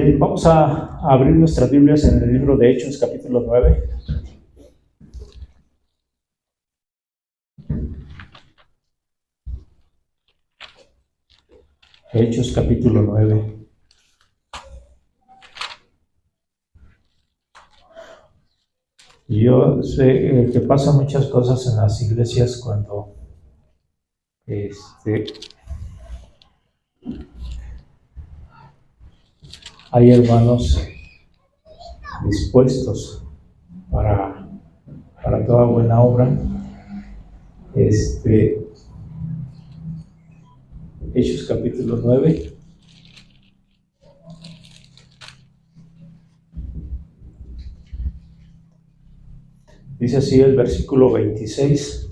Bien, vamos a abrir nuestras Biblias en el libro de Hechos, capítulo 9. Hechos, capítulo 9. Yo sé que pasan muchas cosas en las iglesias cuando hay hermanos dispuestos para toda buena obra. Hechos capítulo 9. Dice así el versículo 26.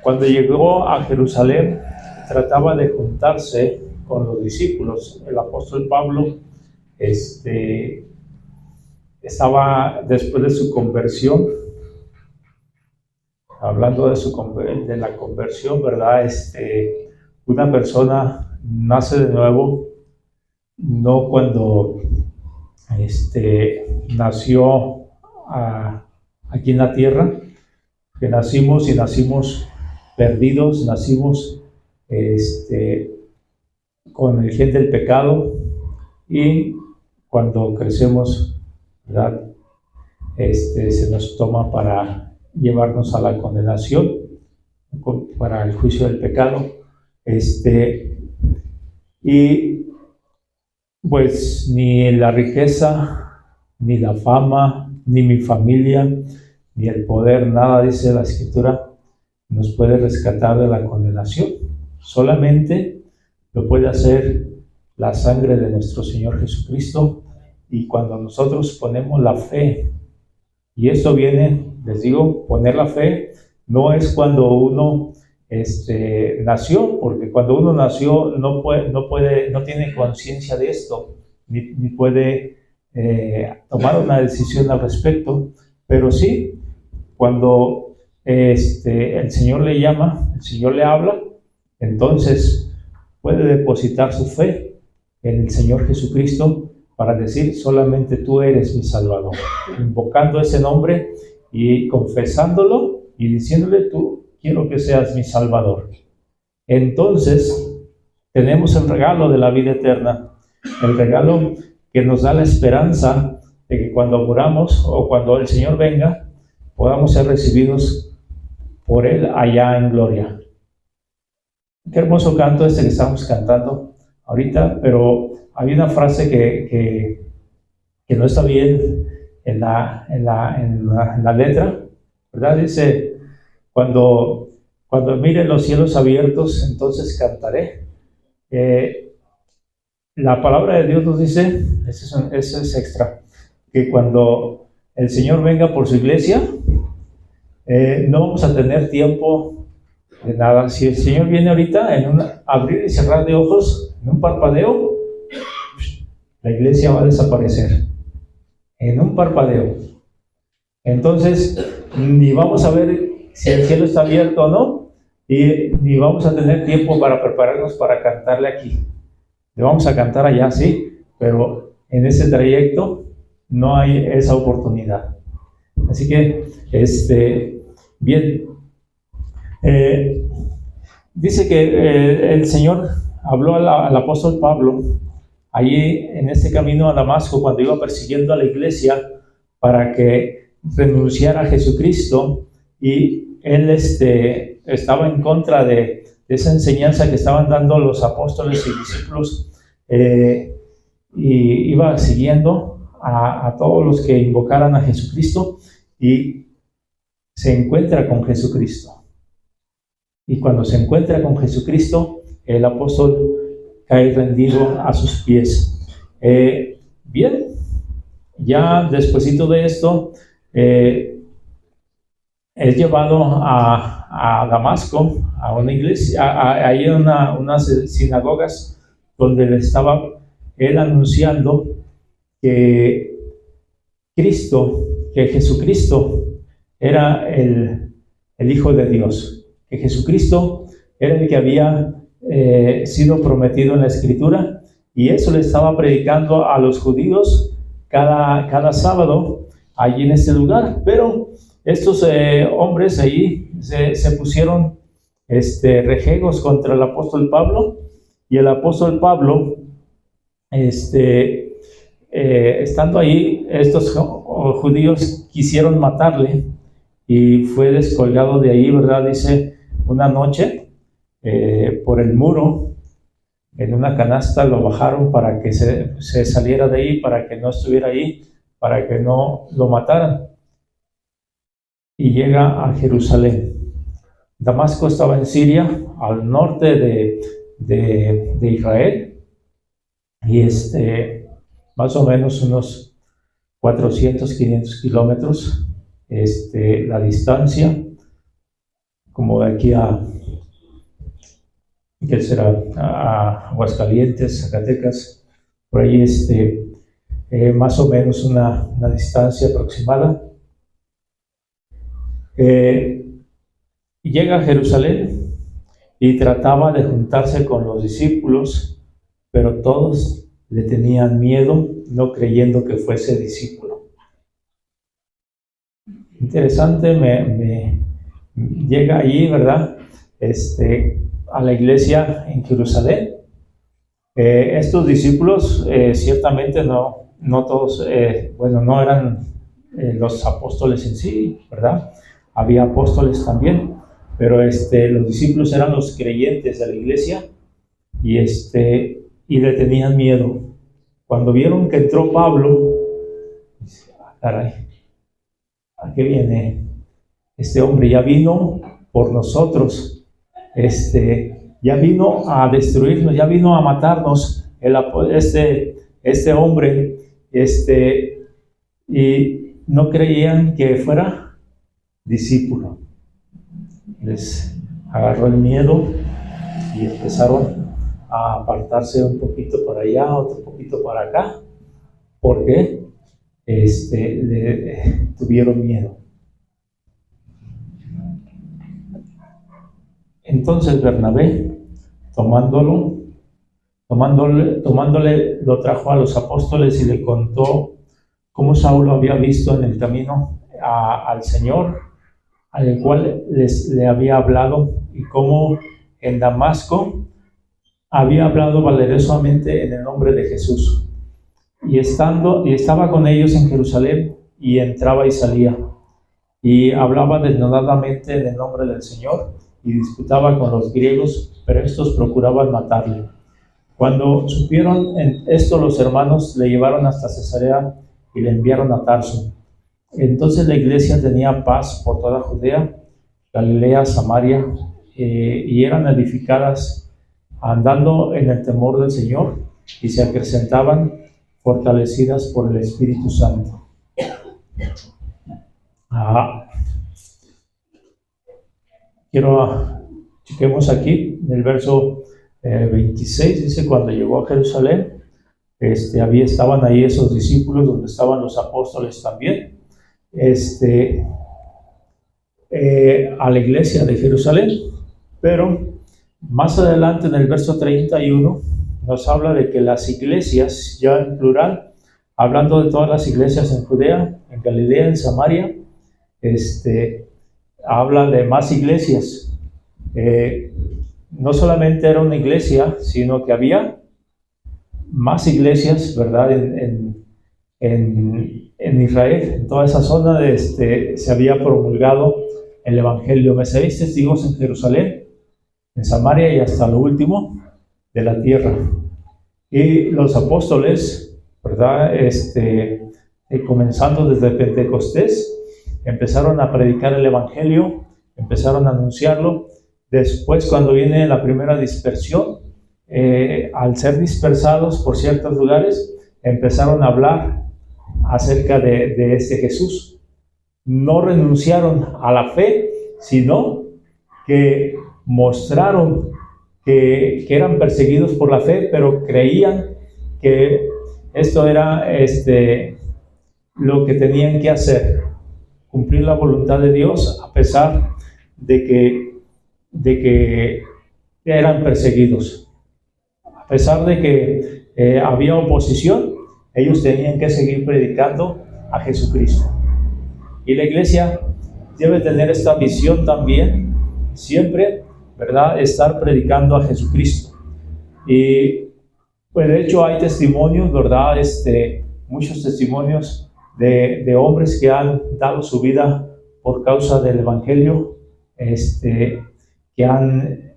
Cuando llegó a Jerusalén, trataba de juntarse con los discípulos. El apóstol Pablo estaba después de su conversión, hablando de la conversión, ¿verdad? Una persona nace de nuevo, no cuando nació aquí en la tierra, que nacimos perdidos, nacimos con el gen del pecado, y cuando crecemos, ¿verdad? Se nos toma para llevarnos a la condenación, para el juicio del pecado, y pues ni la riqueza, ni la fama, ni mi familia, ni el poder, nada, dice la Escritura, nos puede rescatar de la condenación. Solamente lo puede hacer la sangre de nuestro Señor Jesucristo. Y cuando nosotros ponemos la fe, y esto viene, les digo, poner la fe no es cuando uno nació, porque cuando uno nació no tiene conciencia de esto, ni puede tomar una decisión al respecto, pero sí, cuando el Señor le llama, el Señor le habla, entonces puede depositar su fe en el Señor Jesucristo para decir: solamente tú eres mi Salvador, invocando ese nombre y confesándolo y diciéndole: tú quiero que seas mi Salvador. Entonces tenemos el regalo de la vida eterna, el regalo que nos da la esperanza de que cuando muramos o cuando el Señor venga, podamos ser recibidos por Él allá en gloria. Qué hermoso canto que estamos cantando ahorita, pero hay una frase que no está bien en la letra, ¿verdad? Dice: cuando mire los cielos abiertos, entonces cantaré. La palabra de Dios nos dice, eso es extra, que cuando el Señor venga por su iglesia, no vamos a tener tiempo de nada. Si el Señor viene ahorita, en un abrir y cerrar de ojos, en un parpadeo, la iglesia va a desaparecer. En un parpadeo. Entonces, ni vamos a ver si el cielo está abierto o no, y ni vamos a tener tiempo para prepararnos para cantarle aquí. Le vamos a cantar allá, sí, pero en ese trayecto no hay esa oportunidad. Así que, bien, dice que el Señor habló al apóstol Pablo allí en ese camino a Damasco, cuando iba persiguiendo a la iglesia para que renunciara a Jesucristo, y él estaba en contra de esa enseñanza que estaban dando los apóstoles y discípulos, y iba siguiendo a todos los que invocaran a Jesucristo, y se encuentra con Jesucristo. Y cuando se encuentra con Jesucristo, el apóstol cae rendido a sus pies. Bien, ya despuesito de esto, es llevado a Damasco, a una iglesia, ahí en unas sinagogas, donde le estaba él anunciando que Jesucristo era el Hijo de Dios, que Jesucristo era el que había sido prometido en la Escritura, y eso le estaba predicando a los judíos cada sábado allí en este lugar. Pero estos hombres allí se pusieron rejegos contra el apóstol Pablo, y el apóstol Pablo, estando ahí, estos judíos quisieron matarle y fue descolgado de ahí, ¿verdad? Dice, una noche por el muro, en una canasta lo bajaron para que se saliera de ahí, para que no estuviera ahí, para que no lo mataran. Y llega a Jerusalén. Damasco estaba en Siria, al norte de Israel, y más o menos unos 400, 500 kilómetros la distancia, como de aquí ¿qué será? A Aguascalientes, Zacatecas, por ahí más o menos una distancia aproximada. Llega a Jerusalén y trataba de juntarse con los discípulos, pero todos le tenían miedo, no creyendo que fuese discípulo. Interesante, me llega allí, ¿verdad? A la iglesia en Jerusalén. Estos discípulos ciertamente no todos, no eran los apóstoles en sí, ¿verdad? Había apóstoles también, pero los discípulos eran los creyentes de la iglesia, y le tenían miedo. Cuando vieron que entró Pablo, caray, ¿a qué viene este hombre? Ya vino por nosotros, ya vino a destruirnos, ya vino a matarnos, este hombre, y no creían que fuera discípulo. Les agarró el miedo y empezaron a apartarse un poquito para allá, otro poquito para acá, porque le tuvieron miedo. Entonces Bernabé, tomándole, lo trajo a los apóstoles y le contó cómo Saulo había visto en el camino al Señor, al cual le había hablado, y cómo en Damasco había hablado valerosamente en el nombre de Jesús. Y estaba con ellos en Jerusalén, y entraba y salía, y hablaba desnudadamente en el nombre del Señor, y disputaba con los griegos, pero estos procuraban matarle. Cuando supieron esto, los hermanos le llevaron hasta Cesarea y le enviaron a Tarso. Entonces la iglesia tenía paz por toda Judea, Galilea, Samaria, y eran edificadas andando en el temor del Señor, y se acrecentaban fortalecidas por el Espíritu Santo. Chequemos aquí en el verso 26, dice, cuando llegó a Jerusalén, estaban ahí esos discípulos, donde estaban los apóstoles también, a la iglesia de Jerusalén. Pero más adelante en el verso 31 nos habla de que las iglesias, ya en plural, hablando de todas las iglesias en Judea, en Galilea, en Samaria, habla de más iglesias. No solamente era una iglesia, sino que había más iglesias, ¿verdad? En Israel, en toda esa zona se había promulgado el evangelio. Me seréis testigos en Jerusalén, en Samaria y hasta lo último de la tierra. Y los apóstoles, ¿verdad? Comenzando desde Pentecostés, empezaron a predicar el evangelio, empezaron a anunciarlo. Después, cuando viene la primera dispersión, al ser dispersados por ciertos lugares, empezaron a hablar acerca de este Jesús. No renunciaron a la fe, sino que mostraron que eran perseguidos por la fe, pero creían que esto era lo que tenían que hacer, cumplir la voluntad de Dios, a pesar de que eran perseguidos, a pesar de que había oposición, ellos tenían que seguir predicando a Jesucristo. Y la iglesia debe tener esta visión también, siempre, ¿verdad? Estar predicando a Jesucristo. Y pues de hecho hay testimonios, ¿verdad? Muchos testimonios de hombres que han dado su vida por causa del Evangelio, que han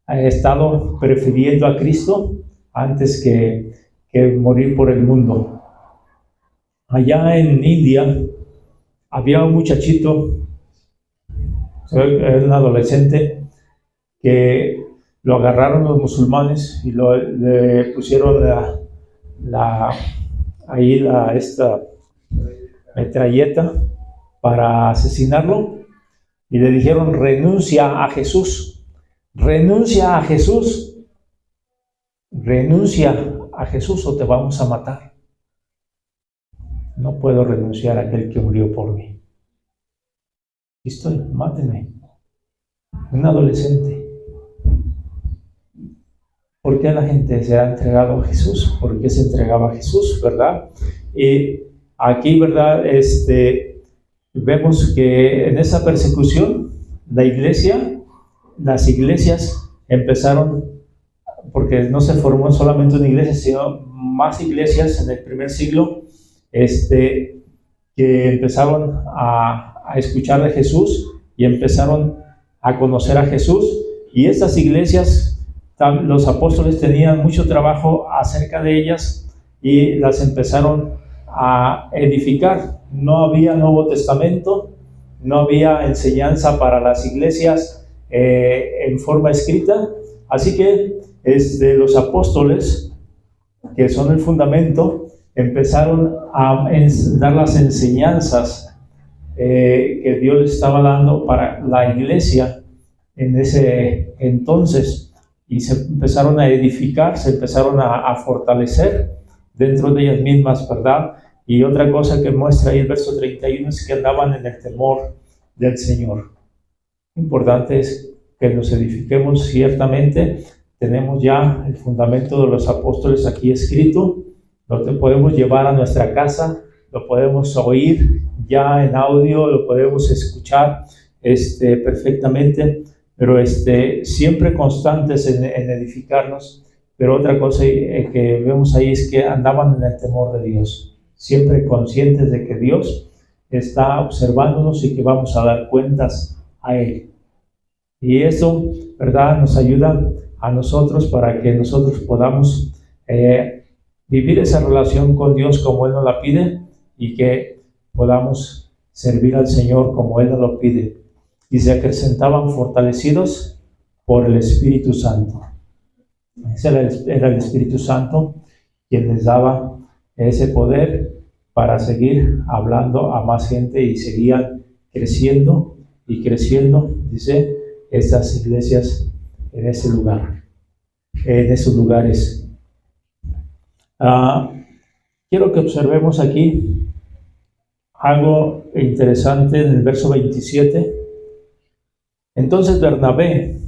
estado prefiriendo a Cristo antes que morir por el mundo. Allá en India había un muchachito, era un adolescente, que lo agarraron los musulmanes y le pusieron esta metralleta para asesinarlo, y le dijeron: renuncia a Jesús, renuncia a Jesús, renuncia a Jesús o te vamos a matar. No puedo renunciar a aquel que murió por mí. Aquí estoy, mátenme. Un adolescente. ¿Por qué la gente se ha entregado a Jesús? ¿Por qué se entregaba a Jesús, verdad? Y aquí, ¿verdad? Vemos que en esa persecución, las iglesias empezaron, porque no se formó solamente una iglesia, sino más iglesias en el primer siglo, que empezaron a escuchar de Jesús y empezaron a conocer a Jesús. Y estas iglesias, los apóstoles tenían mucho trabajo acerca de ellas y las empezaron a edificar. No había Nuevo Testamento, no había enseñanza para las iglesias en forma escrita, así que los apóstoles, que son el fundamento, empezaron a dar las enseñanzas que Dios les estaba dando para la iglesia en ese entonces, y se empezaron a edificar, se empezaron a fortalecer dentro de ellas mismas, ¿verdad? Y otra cosa que muestra ahí el verso 31 es que andaban en el temor del Señor. Importante es que nos edifiquemos. Ciertamente tenemos ya el fundamento de los apóstoles aquí escrito, lo podemos llevar a nuestra casa, lo podemos oír ya en audio, lo podemos escuchar perfectamente, pero siempre constantes en edificarnos. Pero otra cosa que vemos ahí es que andaban en el temor de Dios, siempre conscientes de que Dios está observándonos y que vamos a dar cuentas a Él. Y eso, ¿verdad?, nos ayuda a nosotros para que nosotros podamos vivir esa relación con Dios como Él nos la pide, y que podamos servir al Señor como Él nos lo pide. Y se acrecentaban fortalecidos por el Espíritu Santo. Ese era el Espíritu Santo quien les daba ese poder para seguir hablando a más gente, y seguían creciendo y creciendo, dice, estas iglesias en ese lugar, en esos lugares. Quiero que observemos aquí algo interesante en el verso 27. Entonces Bernabé,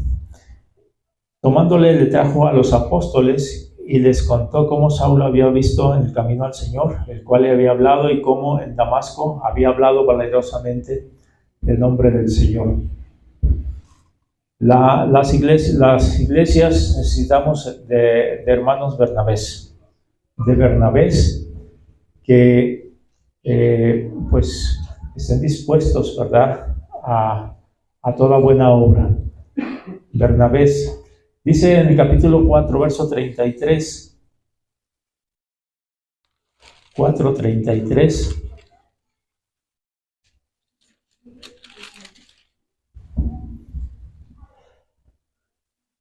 tomándole, le trajo a los apóstoles y les contó cómo Saulo había visto en el camino al Señor, el cual le había hablado, y cómo en Damasco había hablado valerosamente el nombre del Señor. Las iglesias necesitamos de hermanos Bernabés, de Bernabés que pues estén dispuestos, ¿verdad?, a toda buena obra. Bernabés, dice en el capítulo 4, verso 33, 4:33.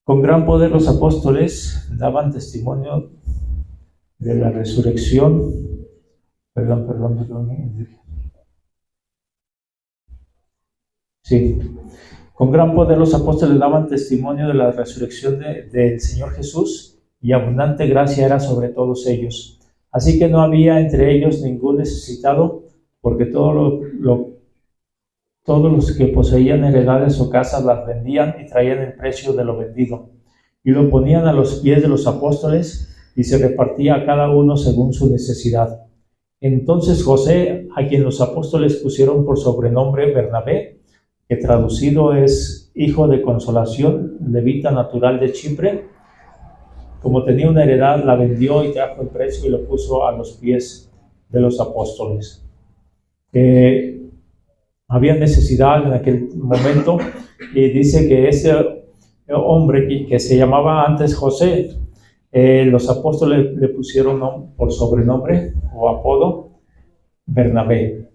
Con gran poder los apóstoles daban testimonio de la resurrección. Sí. Con gran poder los apóstoles daban testimonio de la resurrección del Señor Jesús, y abundante gracia era sobre todos ellos. Así que no había entre ellos ningún necesitado, porque todos los que poseían heredades o casas las vendían y traían el precio de lo vendido, y lo ponían a los pies de los apóstoles, y se repartía a cada uno según su necesidad. Entonces José, a quien los apóstoles pusieron por sobrenombre Bernabé, que traducido es hijo de consolación, levita natural de Chipre, como tenía una heredad, la vendió y trajo el precio y lo puso a los pies de los apóstoles. Había necesidad en aquel momento, y dice que ese hombre que se llamaba antes José, los apóstoles le pusieron por sobrenombre o apodo Bernabé,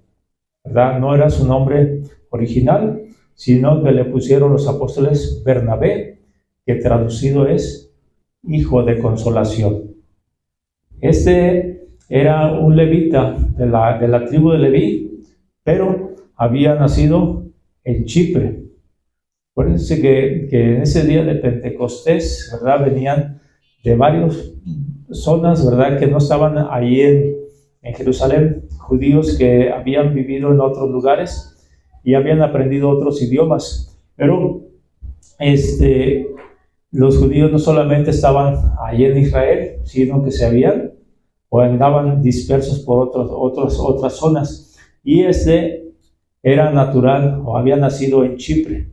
¿verdad? No era su nombre original, sino que le pusieron los apóstoles Bernabé, que traducido es hijo de consolación. Este era un levita de la tribu de Leví, pero había nacido en Chipre. Acuérdense que en ese día de Pentecostés, ¿verdad? Venían de varias zonas, ¿verdad? Que no estaban ahí en Jerusalén, judíos que habían vivido en otros lugares y habían aprendido otros idiomas. Pero los judíos no solamente estaban ahí en Israel, sino que se habían o andaban dispersos por otras zonas. Y era natural o había nacido en Chipre.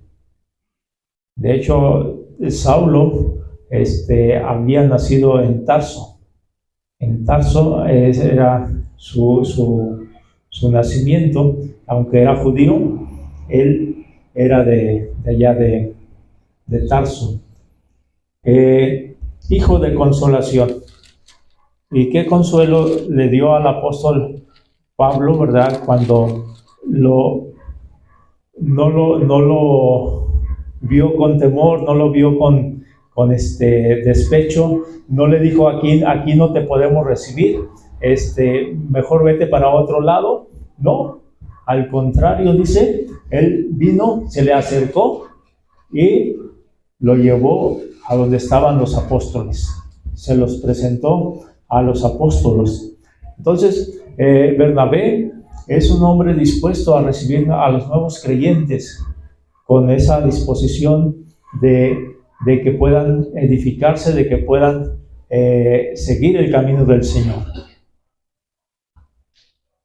De hecho, Saulo había nacido en Tarso. En Tarso era su nacimiento, aunque era judío, él era de allá de Tarso. Hijo de consolación. ¿Y qué consuelo le dio al apóstol Pablo, verdad? Cuando no lo vio con temor, no lo vio con despecho, no le dijo aquí no te podemos recibir, mejor vete para otro lado. No, al contrario, dice, él vino, se le acercó y lo llevó a donde estaban los apóstoles, se los presentó a los apóstoles. Entonces, Bernabé es un hombre dispuesto a recibir a los nuevos creyentes con esa disposición de que puedan edificarse, de que puedan seguir el camino del Señor.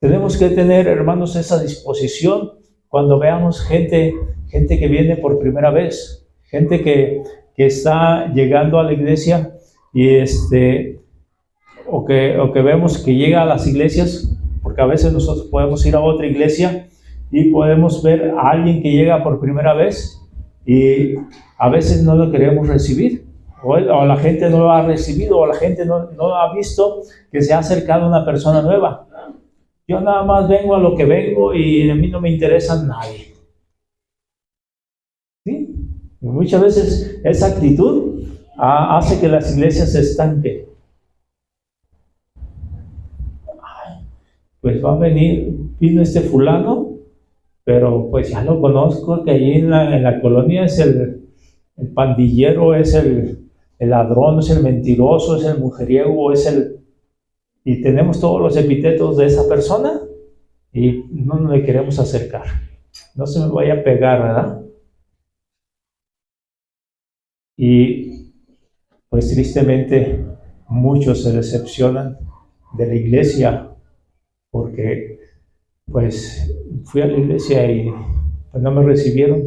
Tenemos que tener, hermanos, esa disposición cuando veamos gente que viene por primera vez, gente que está llegando a la iglesia y o que vemos que llega a las iglesias, porque a veces nosotros podemos ir a otra iglesia y podemos ver a alguien que llega por primera vez y a veces no lo queremos recibir, o la gente no lo ha recibido, o la gente no ha visto que se ha acercado una persona nueva. Yo nada más vengo a lo que vengo y a mí no me interesa nadie. ¿Sí? Y muchas veces esa actitud hace que las iglesias se estanquen. Pues vino este fulano, pero pues ya lo conozco, que allí en la colonia es el pandillero, es el ladrón, es el mentiroso, es el mujeriego, y tenemos todos los epítetos de esa persona y no le queremos acercar. No se me vaya a pegar, ¿verdad? Y pues tristemente muchos se decepcionan de la iglesia porque pues fui a la iglesia y pues no me recibieron,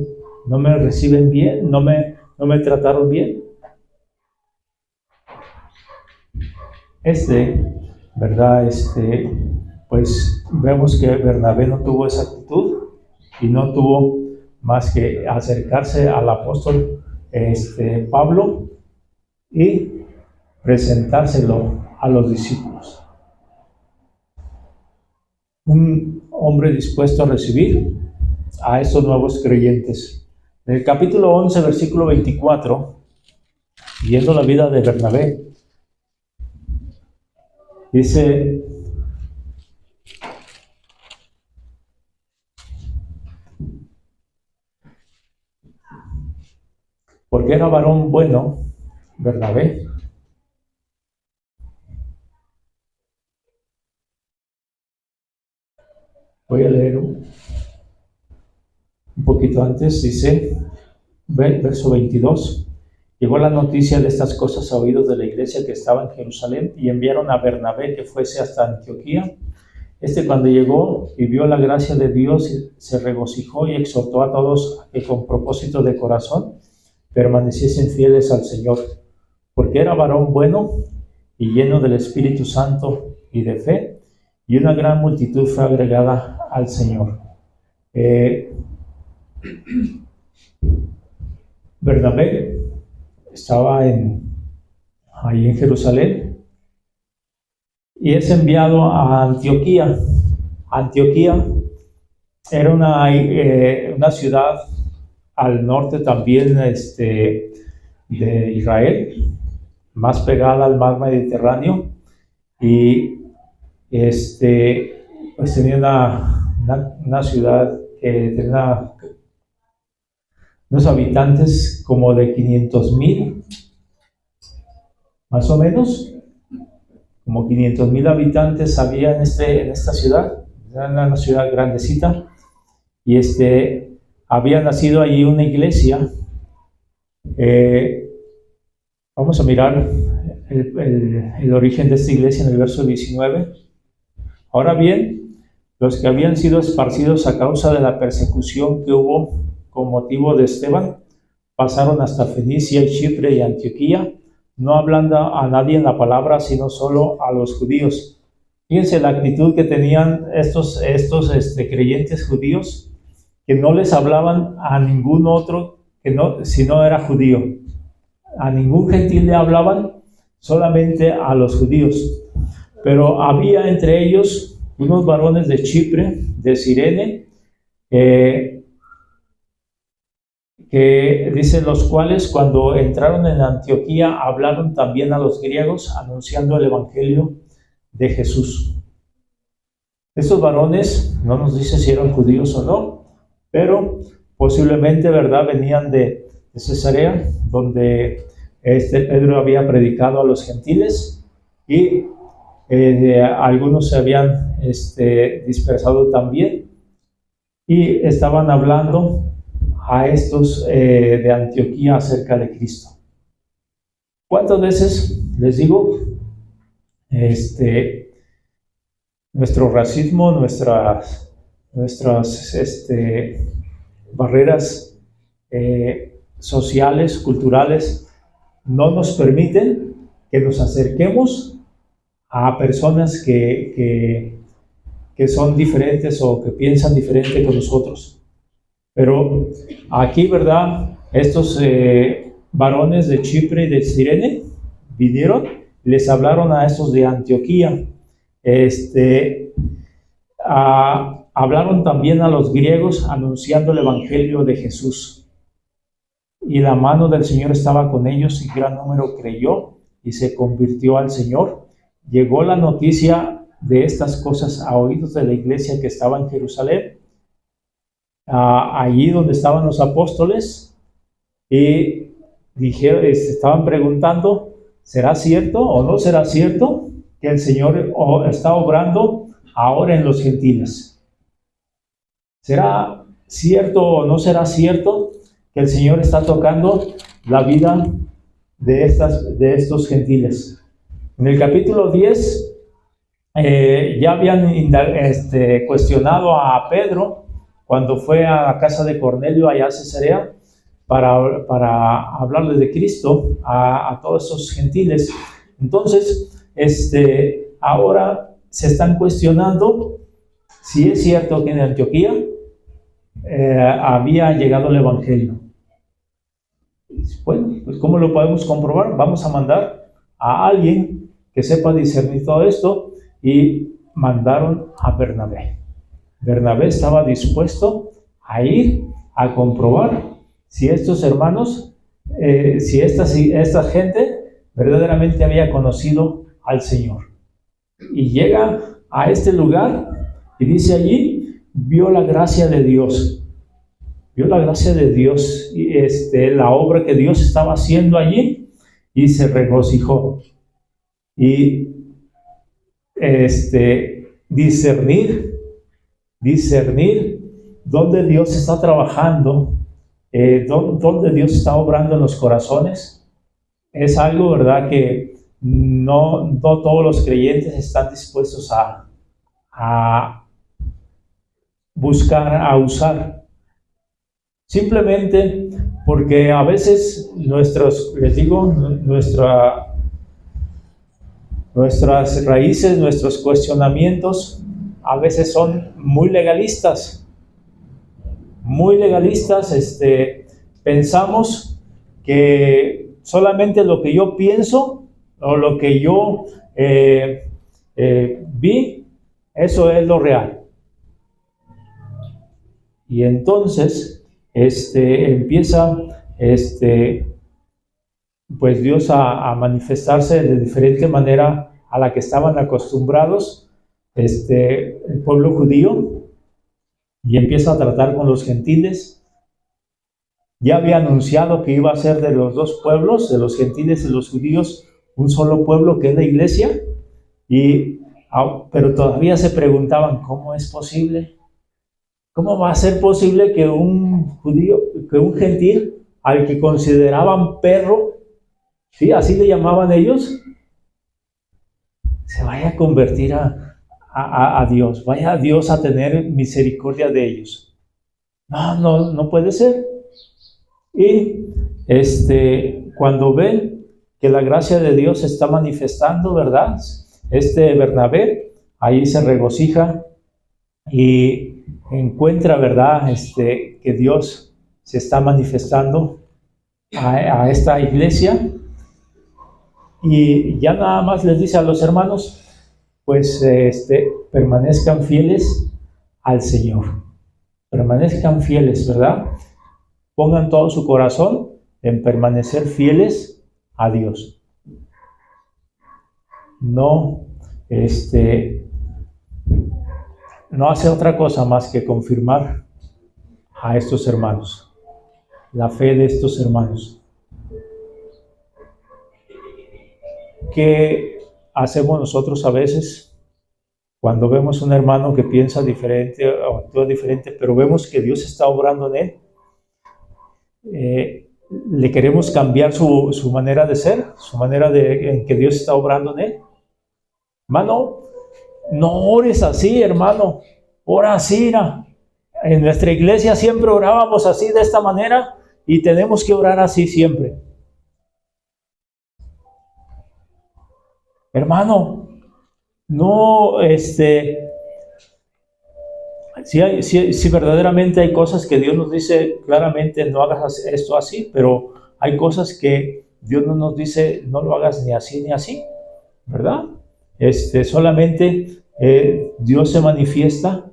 no me reciben bien, no me trataron bien. ¿Verdad? Pues vemos que Bernabé no tuvo esa actitud y no tuvo más que acercarse al apóstol Pablo y presentárselo a los discípulos. Un hombre dispuesto a recibir a estos nuevos creyentes. En el capítulo 11, versículo 24, viendo la vida de Bernabé, dice: porque era varón bueno, Bernabé, voy a leer un poquito antes, dice, verso 22, Llegó la noticia de estas cosas a oídos de la iglesia que estaba en Jerusalén y enviaron a Bernabé que fuese hasta Antioquía. Cuando llegó y vio la gracia de Dios, se regocijó y exhortó a todos a que con propósito de corazón permaneciesen fieles al Señor, porque era varón bueno y lleno del Espíritu Santo y de fe, y una gran multitud fue agregada al Señor. Bernabé estaba ahí en Jerusalén y es enviado a Antioquía. Antioquía era una ciudad al norte también de Israel, más pegada al mar Mediterráneo, y pues tenía una ciudad que tenía unos habitantes como de 500,000, más o menos, como 500,000 habitantes había en esta ciudad. Era una ciudad grandecita, y había nacido allí una iglesia. Vamos a mirar el origen de esta iglesia en el verso 19. Ahora bien, los que habían sido esparcidos a causa de la persecución que hubo con motivo de Esteban, pasaron hasta Fenicia y Chipre y Antioquía, no hablando a nadie en la palabra, sino solo a los judíos. Fíjense la actitud que tenían estos creyentes judíos, que no les hablaban a ningún otro si no era judío. A ningún gentil le hablaban, solamente a los judíos. Pero había entre ellos unos varones de Chipre, de Cirene, que dicen los cuales cuando entraron en Antioquía hablaron también a los griegos anunciando el evangelio de Jesús. Estos varones, no nos dice si eran judíos o no, pero posiblemente, ¿verdad?, venían de Cesarea, donde Pedro había predicado a los gentiles, y algunos se habían dispersado también, y estaban hablando a estos de Antioquía acerca de Cristo. ¿Cuántas veces les digo, nuestro racismo, nuestras barreras sociales, culturales, no nos permiten que nos acerquemos a personas que son diferentes o que piensan diferente que nosotros? Pero aquí, ¿verdad?, estos varones de Chipre y de Cirene vinieron, les hablaron a estos de Antioquía. Hablaron también a los griegos anunciando el evangelio de Jesús. Y la mano del Señor estaba con ellos, y gran número creyó y se convirtió al Señor. Llegó la noticia de estas cosas a oídos de la iglesia que estaba en Jerusalén, allí donde estaban los apóstoles, y dijeron, estaban preguntando, ¿será cierto o no será cierto que el Señor está obrando ahora en los gentiles? ¿Será cierto o no será cierto que el Señor está tocando la vida de estos gentiles? En el capítulo 10 ya habían cuestionado a Pedro cuando fue a la casa de Cornelio allá a Cesarea para hablarles de Cristo a todos esos gentiles. Entonces, ahora se están cuestionando si es cierto que en Antioquía había llegado el evangelio. Bueno, pues ¿cómo lo podemos comprobar? Vamos a mandar a alguien que sepa discernir todo esto, y mandaron a Bernabé. Bernabé estaba dispuesto a ir a comprobar si estos hermanos, si esta gente verdaderamente había conocido al Señor. Y llega a este lugar y dice allí, vio la gracia de Dios. Vio la gracia de Dios y la obra que Dios estaba haciendo allí, y se regocijó. Y discernir dónde Dios está trabajando, dónde Dios está obrando en los corazones, es algo, ¿verdad?, que no todos los creyentes están dispuestos a buscar, a usar. Simplemente porque a veces les digo, nuestras raíces, nuestros cuestionamientos, a veces son muy legalistas. Muy legalistas, pensamos que solamente lo que yo pienso o lo que yo vi, eso es lo real. Y entonces empieza pues Dios a manifestarse de diferente manera a la que estaban acostumbrados el pueblo judío, y empieza a tratar con los gentiles. Ya había anunciado que iba a ser de los dos pueblos, de los gentiles y los judíos, un solo pueblo, que es la iglesia, pero todavía se preguntaban, ¿cómo es posible? ¿Cómo va a ser posible que un gentil, al que consideraban perro, ¿sí?, así le llamaban ellos, se vaya a convertir a Dios, vaya a Dios a tener misericordia de ellos? No puede ser. Y cuando ven que la gracia de Dios se está manifestando, ¿verdad?, Bernabé ahí se regocija y encuentra, ¿verdad?, que Dios se está manifestando a esta iglesia, y ya nada más les dice a los hermanos, pues permanezcan fieles al Señor, permanezcan fieles, ¿verdad? Pongan todo su corazón en permanecer fieles a Dios. No hace otra cosa más que confirmar a estos hermanos, la fe de estos hermanos. ¿Qué hacemos nosotros a veces cuando vemos un hermano que piensa diferente o actúa diferente, pero vemos que Dios está obrando en él? ¿Le queremos cambiar su manera de ser, su manera en que Dios está obrando en él? Hermano, no ores así, hermano, ora así. En nuestra iglesia siempre orábamos así, de esta manera, y tenemos que orar así siempre. Hermano, no, si verdaderamente hay cosas que Dios nos dice claramente, no hagas esto así, pero hay cosas que Dios no nos dice, no lo hagas ni así ni así, ¿verdad? Solamente Dios se manifiesta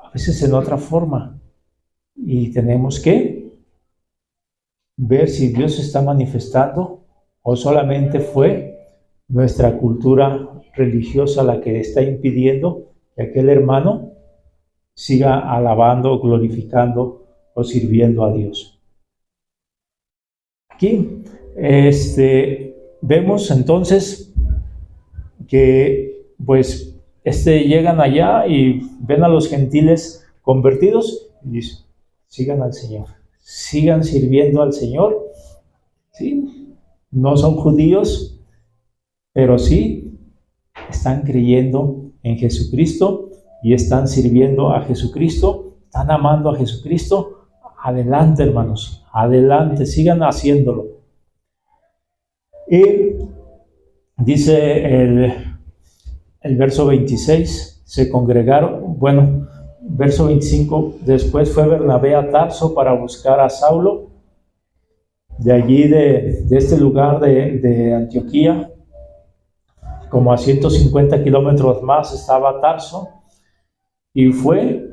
a veces en otra forma, y tenemos que ver si Dios se está manifestando o solamente fue nuestra cultura religiosa la que está impidiendo que aquel hermano siga alabando, glorificando o sirviendo a Dios. Aquí vemos entonces que pues llegan allá y ven a los gentiles convertidos y dicen, sigan al Señor, sigan sirviendo al Señor, ¿sí? No son judíos, pero sí están creyendo en Jesucristo y están sirviendo a Jesucristo, están amando a Jesucristo. Adelante, hermanos, adelante, sigan haciéndolo. Y dice el verso 26, se congregaron, verso 25, después fue Bernabé a Tarso para buscar a Saulo, de allí de este lugar de Antioquía, como a 150 kilómetros más estaba Tarso, y fue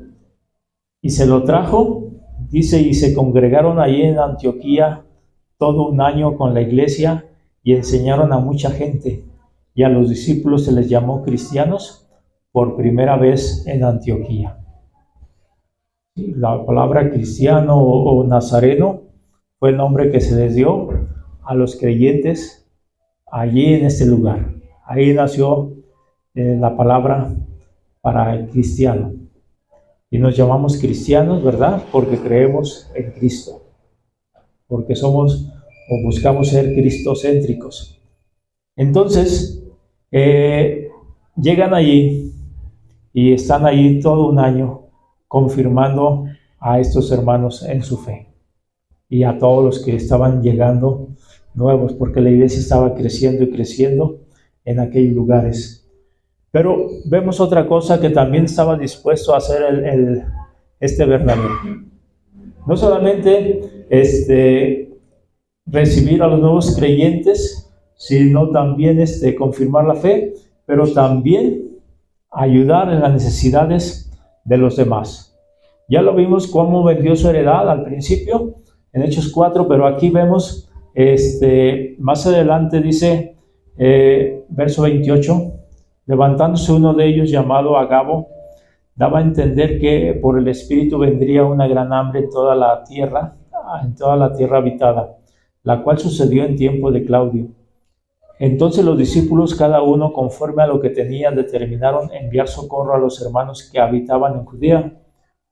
y se lo trajo, dice, y se congregaron allí en Antioquía todo un año con la iglesia y enseñaron a mucha gente, y a los discípulos se les llamó cristianos por primera vez en Antioquía. La palabra cristiano o nazareno fue el nombre que se les dio a los creyentes allí en este lugar. Ahí nació la palabra para el cristiano. Y nos llamamos cristianos, ¿verdad? Porque creemos en Cristo. Porque somos o buscamos ser cristocéntricos. Entonces, llegan allí y están allí todo un año confirmando a estos hermanos en su fe y a todos los que estaban llegando nuevos, porque la iglesia estaba creciendo y creciendo en aquellos lugares. Pero vemos otra cosa que también estaba dispuesto a hacer este Bernabé. No solamente recibir a los nuevos creyentes, sino también confirmar la fe, pero también ayudar en las necesidades de los demás. Ya lo vimos cómo vendió su heredad al principio, en Hechos 4, pero aquí vemos, más adelante dice, verso 28, levantándose uno de ellos llamado Agabo, daba a entender que por el Espíritu vendría una gran hambre en toda la tierra habitada, la cual sucedió en tiempo de Claudio. Entonces los discípulos, cada uno conforme a lo que tenían, determinaron enviar socorro a los hermanos que habitaban en Judea,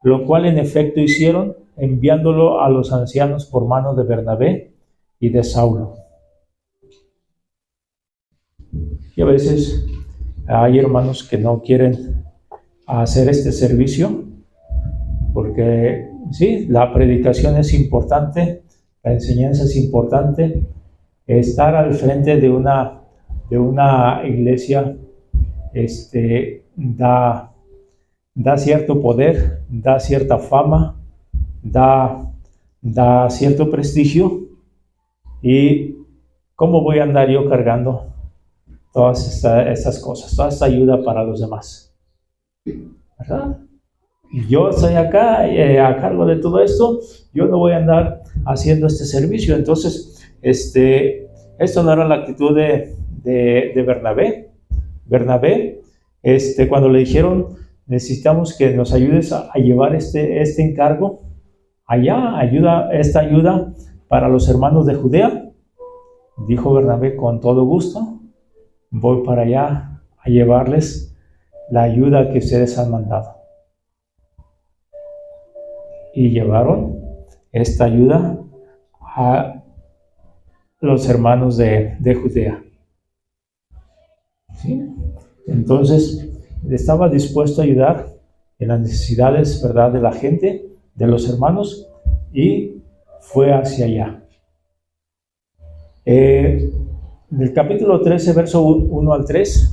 lo cual en efecto hicieron, enviándolo a los ancianos por mano de Bernabé y de Saulo. Y a veces hay hermanos que no quieren hacer este servicio, porque sí, la predicación es importante, la enseñanza es importante, estar al frente de una iglesia da cierto poder, da cierta fama, da cierto prestigio. ¿Y cómo voy a andar yo cargando todas estas cosas, toda esta ayuda para los demás? ¿Verdad? Yo estoy acá a cargo de todo esto, yo no voy a andar haciendo este servicio. Entonces, esto no era la actitud de Bernabé. Bernabé, cuando le dijeron, necesitamos que nos ayudes a llevar este encargo allá, esta ayuda para los hermanos de Judea, dijo Bernabé, con todo gusto, voy para allá a llevarles la ayuda que ustedes han mandado. Y llevaron esta ayuda a los hermanos de Judea. ¿Sí? Entonces, estaba dispuesto a ayudar en las necesidades, ¿verdad?, de la gente, de los hermanos, y fue hacia allá. Del capítulo 13, verso 1 al 3,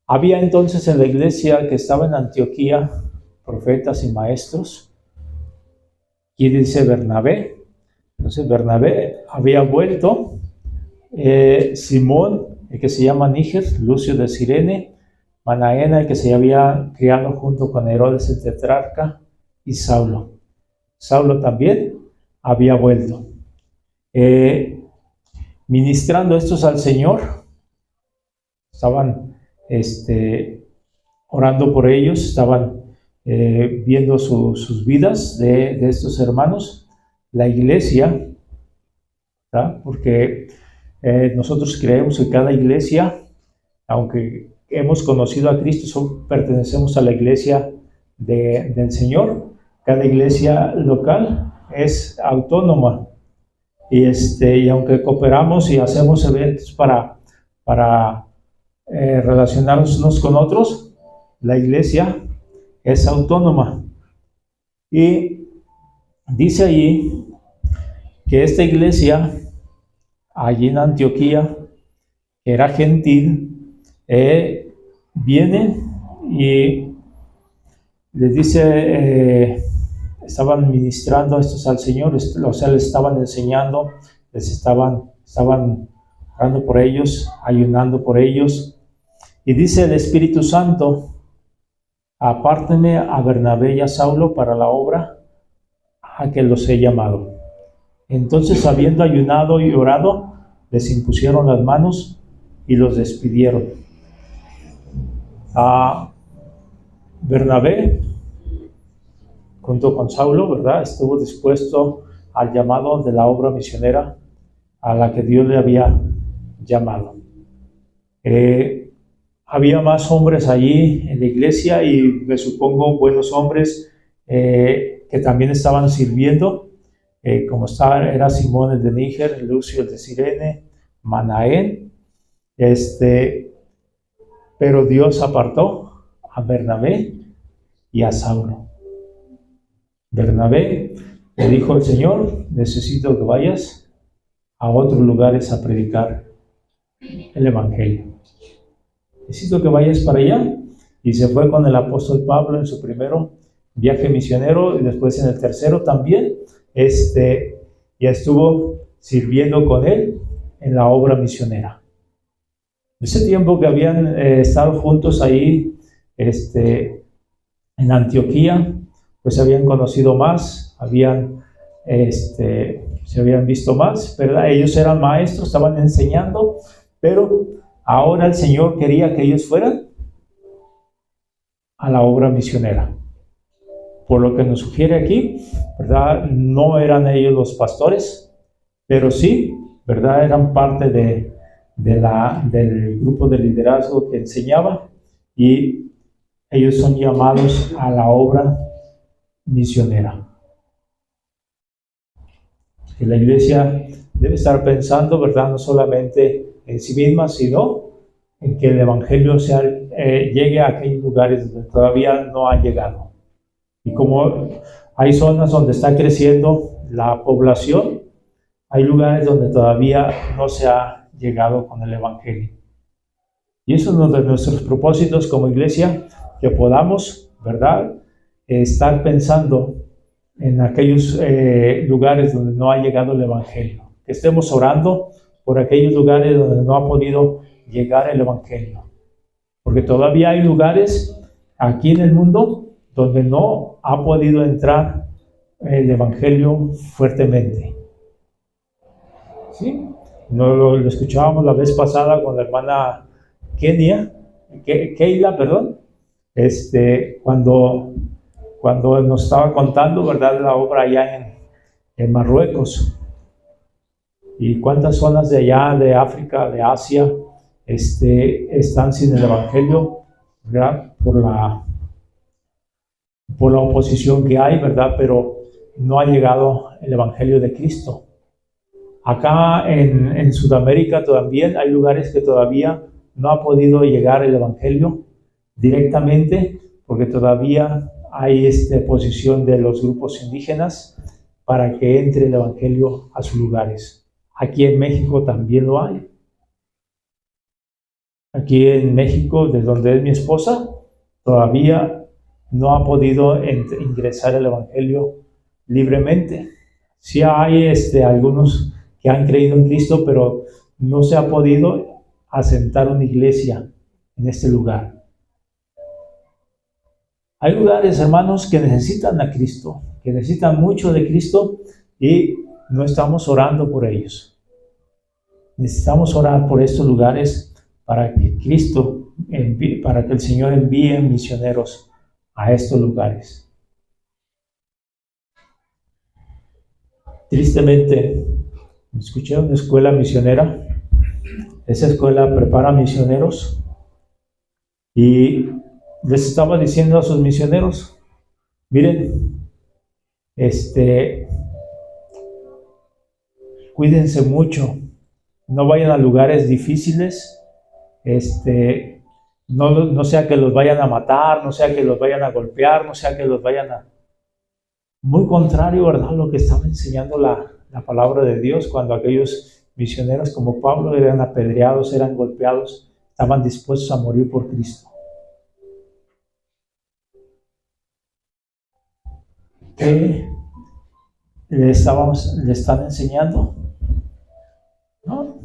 había entonces en la iglesia que estaba en Antioquía profetas y maestros. Y dice Bernabé. Entonces Bernabé había vuelto, Simón, el que se llama Níger, Lucio de Cirene, Manaena, el que se había criado junto con Herodes el tetrarca, y Saulo. Saulo también había vuelto. Ministrando estos al Señor, estaban orando por ellos, estaban viendo sus vidas de estos hermanos, la iglesia, ¿verdad? Porque nosotros creemos que cada iglesia, aunque hemos conocido a Cristo, pertenecemos a la iglesia del Señor. Cada iglesia local es autónoma y aunque cooperamos y hacemos eventos para relacionarnos unos con otros, la iglesia es autónoma. Y dice allí que esta iglesia, allí en Antioquía, era gentil, viene y les dice, estaban ministrando estos al Señor, o sea, les estaban enseñando, les estaban orando por ellos, ayunando por ellos. Y dice el Espíritu Santo, apártenme a Bernabé y a Saulo para la obra a que los he llamado. Entonces, habiendo ayunado y orado, les impusieron las manos y los despidieron. A Bernabé, junto con Saulo, ¿verdad?, estuvo dispuesto al llamado de la obra misionera a la que Dios le había llamado. Había más hombres allí en la iglesia y me supongo buenos hombres que también estaban sirviendo, como era Simón el de Níger, Lucio el de Cirene, Manaén, pero Dios apartó a Bernabé y a Saulo. Bernabé le dijo al Señor: necesito que vayas a otros lugares a predicar el Evangelio. Necesito que vayas para allá. Y se fue con el apóstol Pablo en su primero viaje misionero y después en el tercero también. Ya estuvo sirviendo con él en la obra misionera. Ese tiempo que habían estado juntos ahí en Antioquía, pues se habían conocido más, se habían visto más, ¿verdad? Ellos eran maestros, estaban enseñando, pero ahora el Señor quería que ellos fueran a la obra misionera. Por lo que nos sugiere aquí, ¿verdad? No eran ellos los pastores, pero sí, ¿verdad? Eran parte del grupo de liderazgo que enseñaba, y ellos son llamados a la obra misionera. Que la iglesia debe estar pensando, ¿verdad? No solamente en sí misma, sino en que el evangelio llegue a aquellos lugares donde todavía no ha llegado. Y como hay zonas donde está creciendo la población, hay lugares donde todavía no se ha llegado con el evangelio. Y eso es uno de nuestros propósitos como iglesia, que podamos, ¿verdad?, estar pensando en aquellos lugares donde no ha llegado el evangelio. Que estemos orando por aquellos lugares donde no ha podido llegar el evangelio. Porque todavía hay lugares aquí en el mundo donde no ha podido entrar el evangelio fuertemente. ¿Sí? Lo escuchábamos la vez pasada con la hermana Keila, cuando nos estaba contando, ¿verdad?, la obra allá en Marruecos. Y cuántas zonas de allá, de África, de Asia, están sin el evangelio, ¿verdad?, por la oposición que hay, ¿verdad?, pero no ha llegado el evangelio de Cristo. Acá en Sudamérica también hay lugares que todavía no ha podido llegar el evangelio directamente, porque todavía hay oposición de los grupos indígenas para que entre el evangelio a sus lugares. Aquí en México también lo hay. Aquí en México, de donde es mi esposa, todavía no ha podido ingresar el evangelio libremente. Sí hay algunos que han creído en Cristo, pero no se ha podido asentar una iglesia en este lugar. Hay lugares, hermanos, que necesitan a Cristo, que necesitan mucho de Cristo, y no estamos orando por ellos. Necesitamos orar por estos lugares para que para que el Señor envíe misioneros a estos lugares. Tristemente, escuché una escuela misionera. Esa escuela prepara misioneros y les estaba diciendo a sus misioneros: miren, cuídense mucho, no vayan a lugares difíciles, no sea que los vayan a matar, no sea que los vayan a golpear, no sea que los vayan a... Muy contrario, ¿verdad?, lo que estaba enseñando la palabra de Dios, cuando aquellos misioneros como Pablo eran apedreados, eran golpeados, estaban dispuestos a morir por Cristo. ¿Qué le están enseñando? ¿No?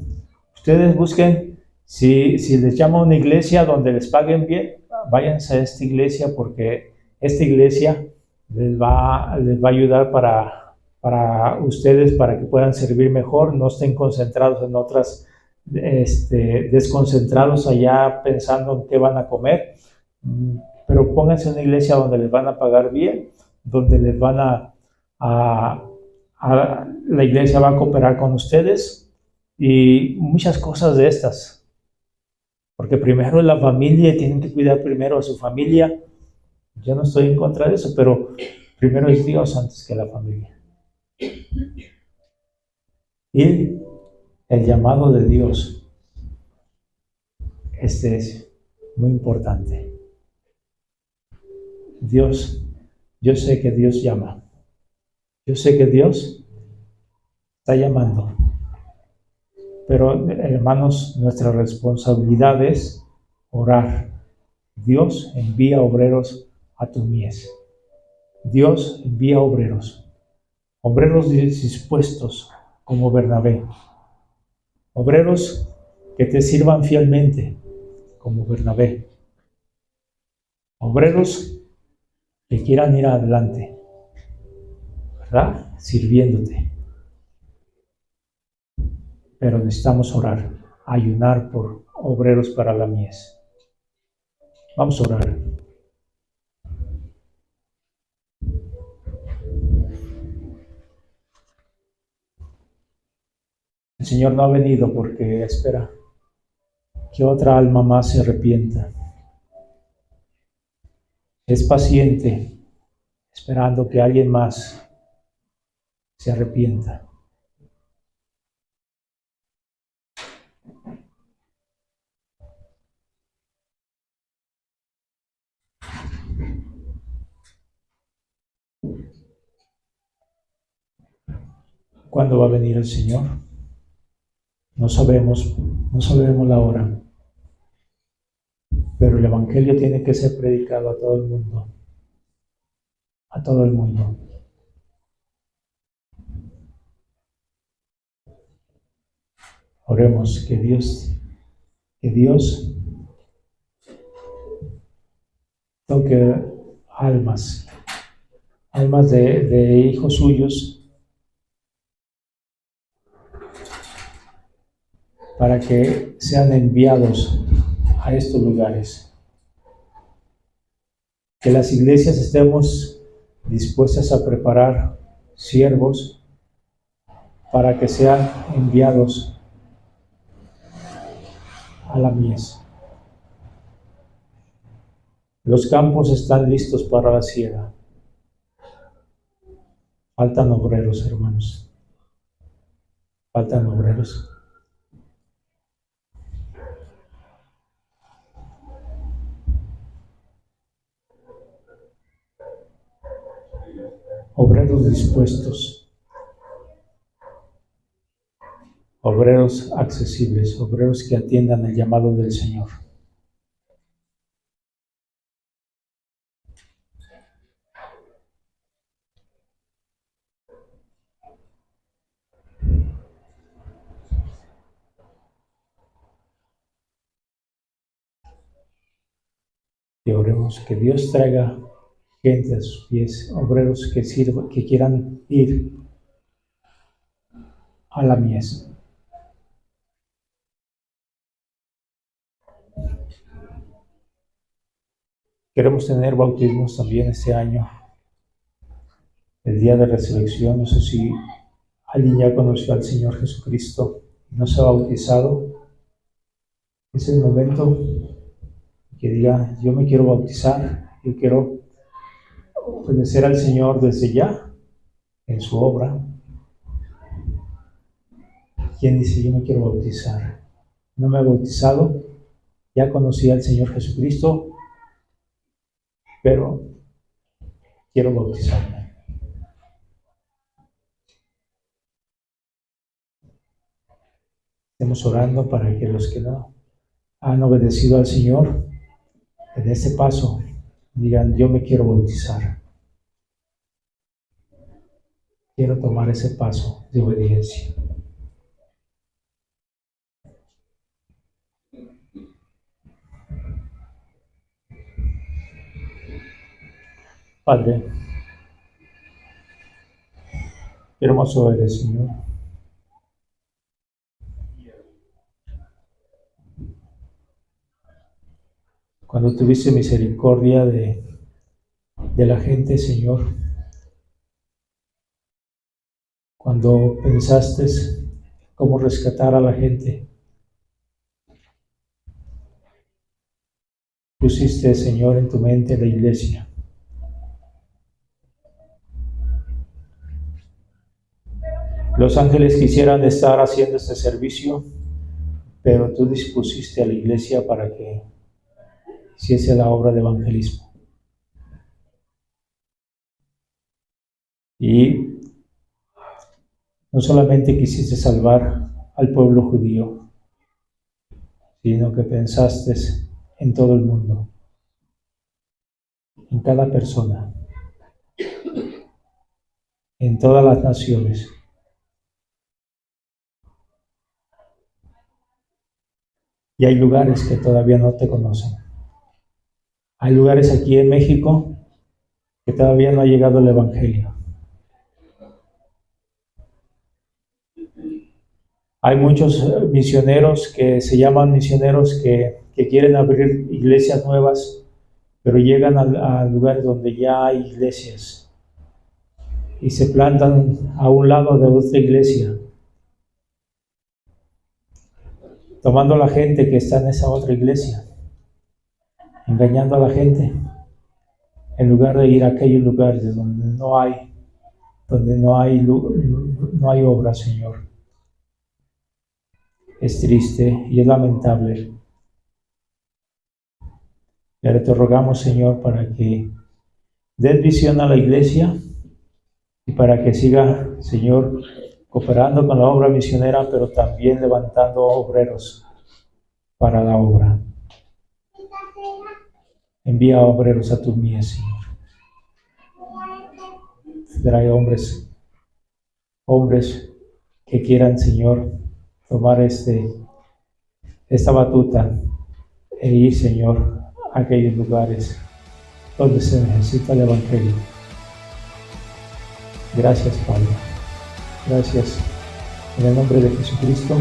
Ustedes busquen, si les llama a una iglesia donde les paguen bien, váyanse a esta iglesia, porque esta iglesia les va a ayudar para ustedes, para que puedan servir mejor. No estén concentrados en otras, desconcentrados allá pensando en qué van a comer, pero pónganse en una iglesia donde les van a pagar bien, donde les van la iglesia va a cooperar con ustedes, y muchas cosas de estas. Porque primero es la familia, y tienen que cuidar primero a su familia. Yo no estoy en contra de eso, pero Primero es Dios antes que la familia. Y el llamado de Dios, este es muy importante. Dios, yo sé que Dios llama. Yo sé que Dios está llamando. Pero, hermanos, nuestra responsabilidad es orar. Dios envía obreros a tu mies. Dios envía obreros. Obreros dispuestos como Bernabé. Obreros que te sirvan fielmente como Bernabé. Obreros que quieran ir adelante, ¿verdad? Sirviéndote. Pero necesitamos orar, ayunar por obreros para la mies. Vamos a orar. El Señor no ha venido porque espera que otra alma más se arrepienta. Es paciente, esperando que alguien más se arrepienta. ¿Cuándo va a venir el Señor? No sabemos la hora. Pero el Evangelio tiene que ser predicado a todo el mundo. A todo el mundo. Oremos que Dios toque almas de hijos suyos para que sean enviados a estos lugares. Que las iglesias estemos dispuestas a preparar siervos para que sean enviados a la mies. Los campos están listos para la siega. Faltan obreros, hermanos. Faltan obreros. Obreros dispuestos. Obreros accesibles. Obreros que atiendan el llamado del Señor. Y oremos que Dios traiga gente a sus pies, obreros que sirvan, que quieran ir a la mies. Queremos tener bautismos también este año, el día de resurrección. No sé si alguien ya conoció al Señor Jesucristo y no se ha bautizado. Es el momento que diga, yo me quiero bautizar, yo quiero obedecer al Señor desde ya, en su obra. ¿Quién dice, yo me quiero bautizar? No me he bautizado, ya conocí al Señor Jesucristo, pero quiero bautizarme. Estemos orando para que los que no han obedecido al Señor en este paso digan, yo me quiero bautizar. Quiero tomar ese paso de obediencia. Padre, qué hermoso eres, Señor. Cuando tuviste misericordia de la gente, Señor, cuando pensaste cómo rescatar a la gente, pusiste, Señor, en tu mente la iglesia. Los ángeles quisieran estar haciendo este servicio, pero tú dispusiste a la iglesia para que hiciese la obra de evangelismo. Y no solamente quisiste salvar al pueblo judío, sino que pensaste en todo el mundo, en cada persona, en todas las naciones. Y hay lugares que todavía no te conocen. Hay lugares aquí en México que todavía no ha llegado el Evangelio. Hay muchos misioneros que se llaman misioneros que quieren abrir iglesias nuevas, pero llegan a lugares donde ya hay iglesias y se plantan a un lado de otra iglesia, tomando a la gente que está en esa otra iglesia, engañando a la gente, en lugar de ir a aquellos lugares donde no hay obra, Señor. Es triste y es lamentable. Pero te rogamos, Señor, para que des visión a la iglesia y para que siga, Señor, cooperando con la obra misionera, pero también levantando obreros para la obra. Envía obreros a tu mies, Señor. Trae hombres que quieran, Señor, tomar esta batuta e ir, Señor, a aquellos lugares donde se necesita el Evangelio. Gracias, Padre. Gracias. En el nombre de Jesucristo.